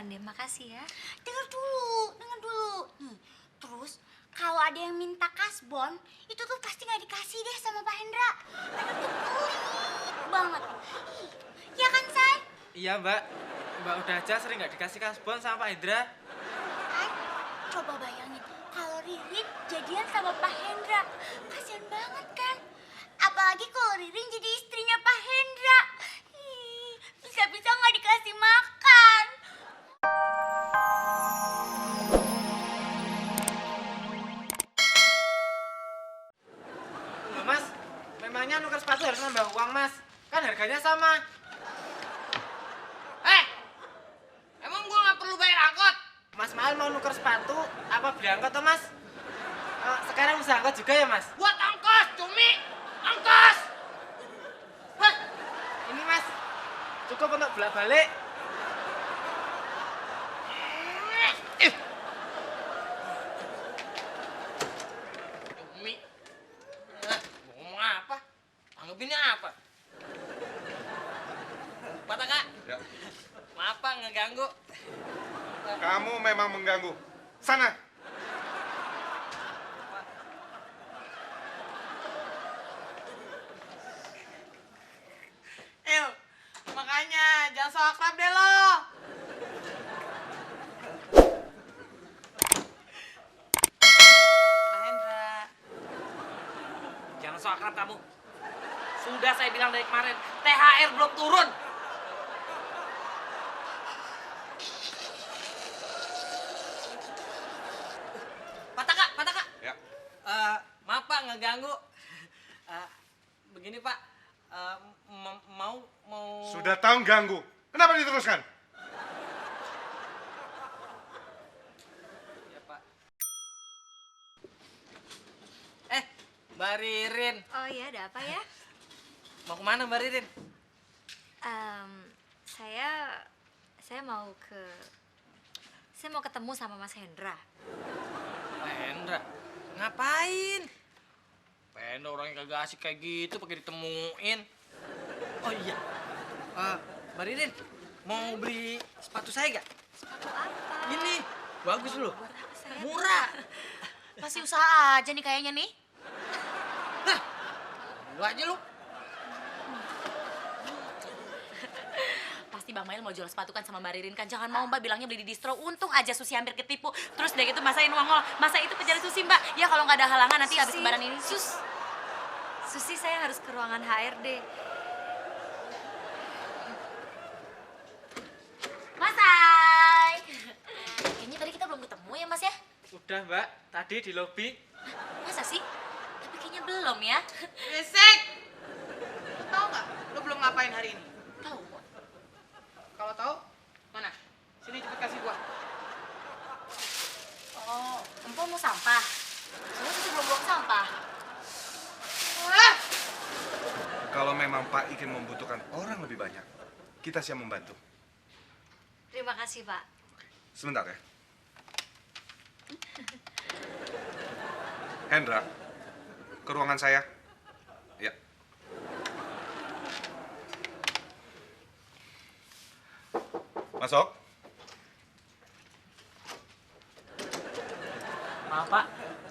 deh, makasih ya. Dengar dulu. Nih, terus kalau ada yang minta kasbon, itu tuh pasti nggak dikasih deh sama Pak Hendra. Karena tuh pelit banget. Ya kan, Say? Iya, Mbak. Mbak udah aja sering nggak dikasih kasbon sama Pak Hendra. Kan? Coba bayangin, kalau Ririn jadian sama Pak Hendra. Kasian banget kan? Apalagi kalau Ririn jadi istrinya Pak Hendra. Bisa-bisa nggak dikasih makan. Loh, Mas, memangnya nuker sepatu harus nambah uang, Mas? Kan harganya sama. Emang gua nggak perlu bayar angkot? Mas Maal mau nuker sepatu, apa beli angkot toh, Mas? Sekarang usaha angkot juga ya, Mas? Buat angkos, cumi! Angkos! Hah? Ini, Mas, cukup untuk bolak-balik. Cumi? Ngomong apa? Anggapinnya apa? Patah, Kak? Ya. Maaf, Pak, ngeganggu. Kamu memang mengganggu. Sana. Makanya jangan so akrab deh lo. Pak Hendra. Jangan so akrab kamu. Sudah saya bilang dari kemarin, THR belum turun. Patah, Kak. Ya. Maaf, Pak, ngeganggu. Begini, Pak. Mau Sudah tahu ganggu. Kenapa diteruskan? Ya, Pak. Mbak Ririn. Oh iya, ada apa ya? Mau kemana, Mbak Ririn? Saya mau ketemu sama Mas Hendra. Pak Hendra. Ngapain? Pak Hendra orang yang kagak asik kayak gitu pakai ditemuin. Oh iya. Mbak Ririn, mau beli sepatu saya gak? Sepatu apa? Ini, bagus loh. Buat apa saya? Murah. Masih usaha aja nih kayaknya nih. Lu aja lu. Pasti Bang Mail mau jual sepatu kan sama Mbak Ririn kan. Jangan mau Mbak bilangnya beli di distro. Untung aja Susi hampir ketipu. Terus dia gitu masain nongol. Masa itu pejalan Susi Mbak. Ya kalau nggak ada halangan nanti habis lebaran ini. Susi, saya harus ke ruangan HRD. Mas Hai. Kayaknya tadi kita belum ketemu ya Mas ya? Udah, Mbak. Tadi di lobi. Masa sih? Tapi kayaknya belum ya. Besek. Lu tahu nggak? Lu belum ngapain hari ini? Tahu. Kalau tahu, mana? Sini cepet kasih gua. Oh, Empok mau sampah. Soalnya Susi belum buang sampah. Kalau memang Pak Ikin membutuhkan orang lebih banyak, kita siap membantu. Terima kasih, Pak. Sebentar ya. Hendra, ke ruangan saya. Ya. Masuk. Maaf Pak,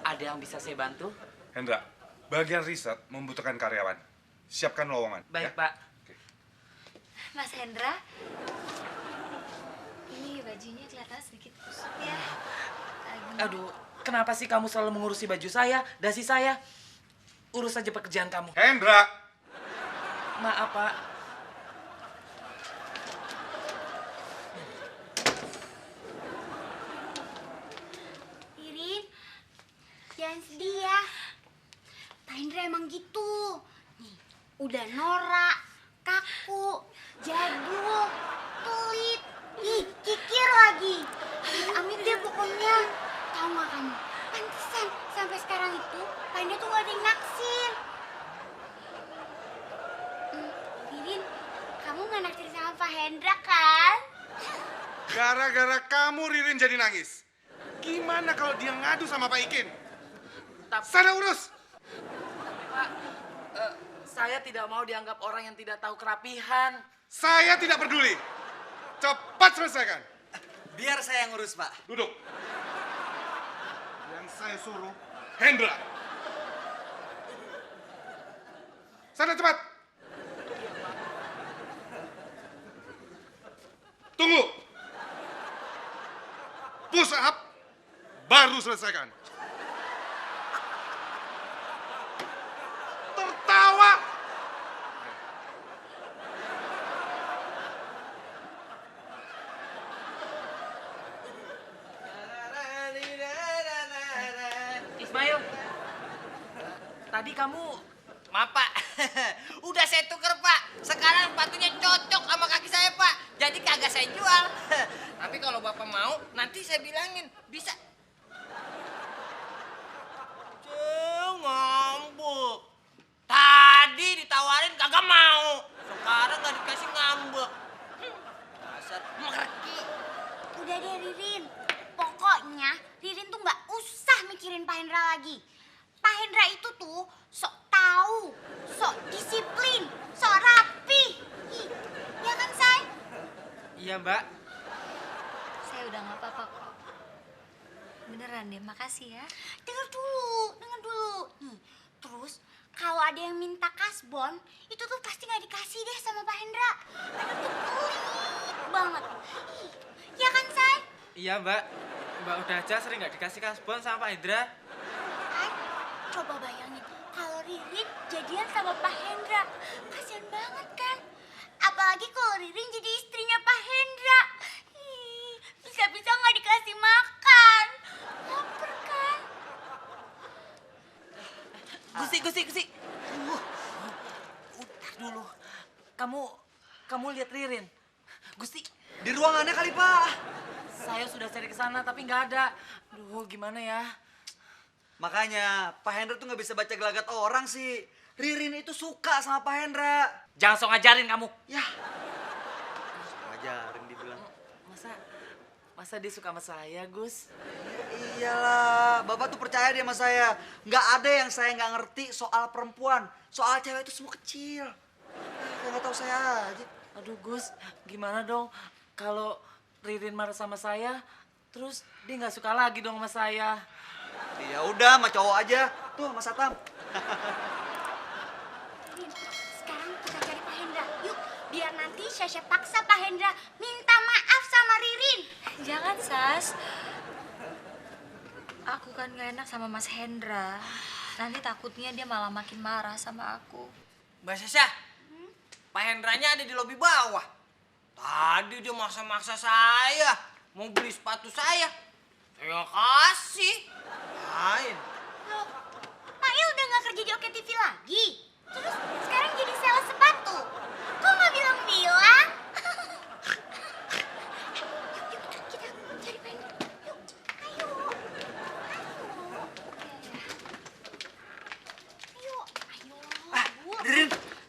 ada yang bisa saya bantu? Hendra, bagian riset membutuhkan karyawan. Siapkan lowongan. Baik ya? Pak. Mas Hendra, ini bajunya kelihatan sedikit kusut ya. Aduh, kenapa sih kamu selalu mengurusi baju saya, dasi saya? Urus saja pekerjaan kamu. Hendra! Maaf Pak. Ririn, jangan sedih ya. Pak Hendra emang gitu. Nih, udah norak, kaku, jadul, pelit, kikir lagi. Amit deh pokoknya. Tahu nggak kamu? Pantesan sampai sekarang itu Pak Hendra tuh nggak ada yang naksir. Ririn, kamu nggak naksir sama Pak Hendra kan? Gara-gara kamu Ririn jadi nangis. Gimana kalau dia ngadu sama Pak Ikin? Sana urus! Pak, saya tidak mau dianggap orang yang tidak tahu kerapihan. Saya tidak peduli. Cepat selesaikan. Biar saya yang ngurus, Pak. Duduk. Yang saya suruh, Hendra. Sana cepat. Tunggu. Push up, baru selesaikan. Tertawa. Ismail, tadi kamu Maaf Pak, udah saya tuker Pak. Sekarang sepatunya cocok sama kaki saya Pak. Jadi kagak saya jual. Tapi kalau Bapak mau, nanti saya bilangin. Bisa. Ngambek. Tadi ditawarin kagak mau. Sekarang nggak dikasih ngambek. Dasar merki. Udah deh Ririn. Pokoknya Ririn tuh nggak usah mikirin Pak Hendra lagi. Pak Hendra itu tuh sok tahu, sok disiplin, sok rapi. Ih, ya kan, Say? Iya, Mbak. Saya udah nggak apa-apa kok. Beneran deh, makasih ya. Dengar dulu. Nih, terus kalau ada yang minta kasbon, itu tuh pasti nggak dikasih deh sama Pak Hendra. Karena tuh pelit banget. Ih, ya kan, Say? Iya, Mbak. Mbak udah aja sering nggak dikasih kasbon sama Pak Hendra. Kan? Coba bayangin, kalau Ririn jadian sama Pak Hendra. Kasian banget kan? Apalagi kalau Ririn jadi istrinya Pak Hendra. Ih, bisa-bisa nggak dikasih makan. Lapar kan? Gusti. Udah dulu. Kamu lihat Ririn. Gusti, Di ruangannya kali, Pak. saya sudah cari ke sana tapi nggak ada. Aduh, gimana ya? Makanya Pak Hendra tuh nggak bisa baca gelagat orang sih. Ririn itu suka sama Pak Hendra. Jangan sok ngajarin kamu. Ya. Ngajarin dibilang. Masa dia suka sama saya, Gus? Iyalah, Bapak tuh percaya dia sama saya. Nggak ada yang saya nggak ngerti soal perempuan. Soal cewek itu semua kecil. Kayak nggak tahu saya aja. Aduh, Gus, gimana dong kalau Ririn marah sama saya, terus dia nggak suka lagi dong sama saya? Ya udah, sama cowok aja. Tuh, Mas Satam. Ririn, sekarang kita cari Pak Hendra. Yuk, biar nanti Syasha paksa Pak Hendra minta maaf sama Ririn. Jangan, Sas. Aku kan gak enak sama Mas Hendra. Nanti takutnya dia malah makin marah sama aku. Mbak Sasha, Pak Hendranya ada di lobi bawah. Tadi dia maksa-maksa saya. Mau beli sepatu saya. Saya kasih. Lain. Loh, Pak Il udah gak kerja di Oke TV lagi? Terus sekarang jadi sales sepatu? Kok gak bilang-bilang? Yuk, kita cari Pak Hendra. Yuk, ayo.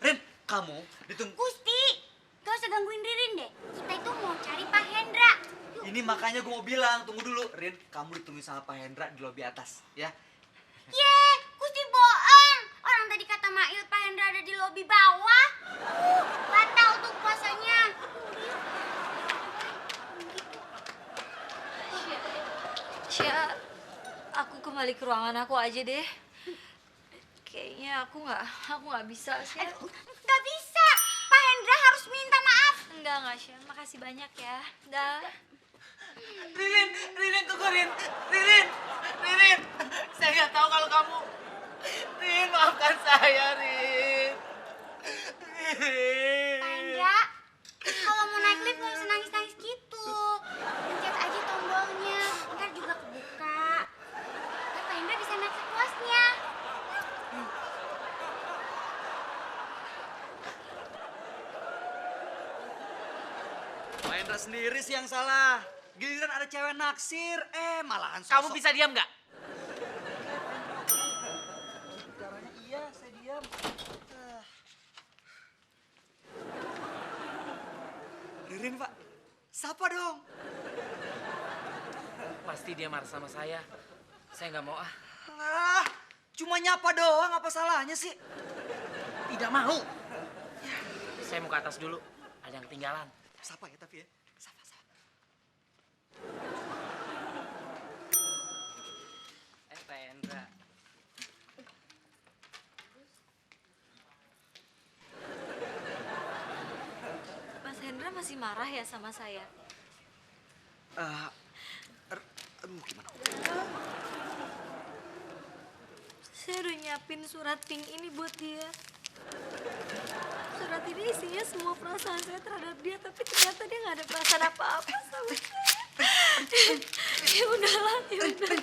Rin, kamu ditunggu. Gusti, gak usah gangguin Ririn deh. Kita itu mau cari Pak Hendra. Yuk. Ini makanya gue mau bilang, tunggu dulu. Rin, kamu ditungguin sama Pak Hendra di lobi atas, ya. Ye, Gusti bohong. Orang tadi kata Mail Pak Hendra ada di lobi bawah. Batal tuh puasanya. Sya, aku kembali ke ruangan aku aja deh. Kayaknya aku nggak bisa, Sya. Gak bisa. Pak Hendra harus minta maaf. Enggak, Sya. Makasih banyak ya. Dah. Ririn, tunggu Rin. Ririn. Saya nggak tahu kalau kamu. Rin, maafkan saya, Rin. Pak Hendra, kalau mau naik lift nggak usah nangis-nangis gitu. Pencet aja tombolnya, ntar juga kebuka. Ntar Pak Hendra bisa naik sepuasnya. Pak Hendra sendiri sih yang salah. Giliran ada cewek naksir, malahan sosok. Kamu bisa diam nggak? Caranya iya, saya diam. Ririn, Pak. Sapa dong. Pasti dia marah sama saya. Saya nggak mau ah. Lah, cuma nyapa doang, apa salahnya sih? Tidak mau. Saya mau ke atas dulu. Ada yang ketinggalan. Sapa ya tapi ya. Sapa. masih marah ya sama saya? Aduh, gimana? Saya udah nyiapin surat pink ini buat dia. Surat ini isinya semua perasaan saya terhadap dia, tapi ternyata dia nggak ada perasaan apa-apa sama saya. Ya udahlah, ya udah.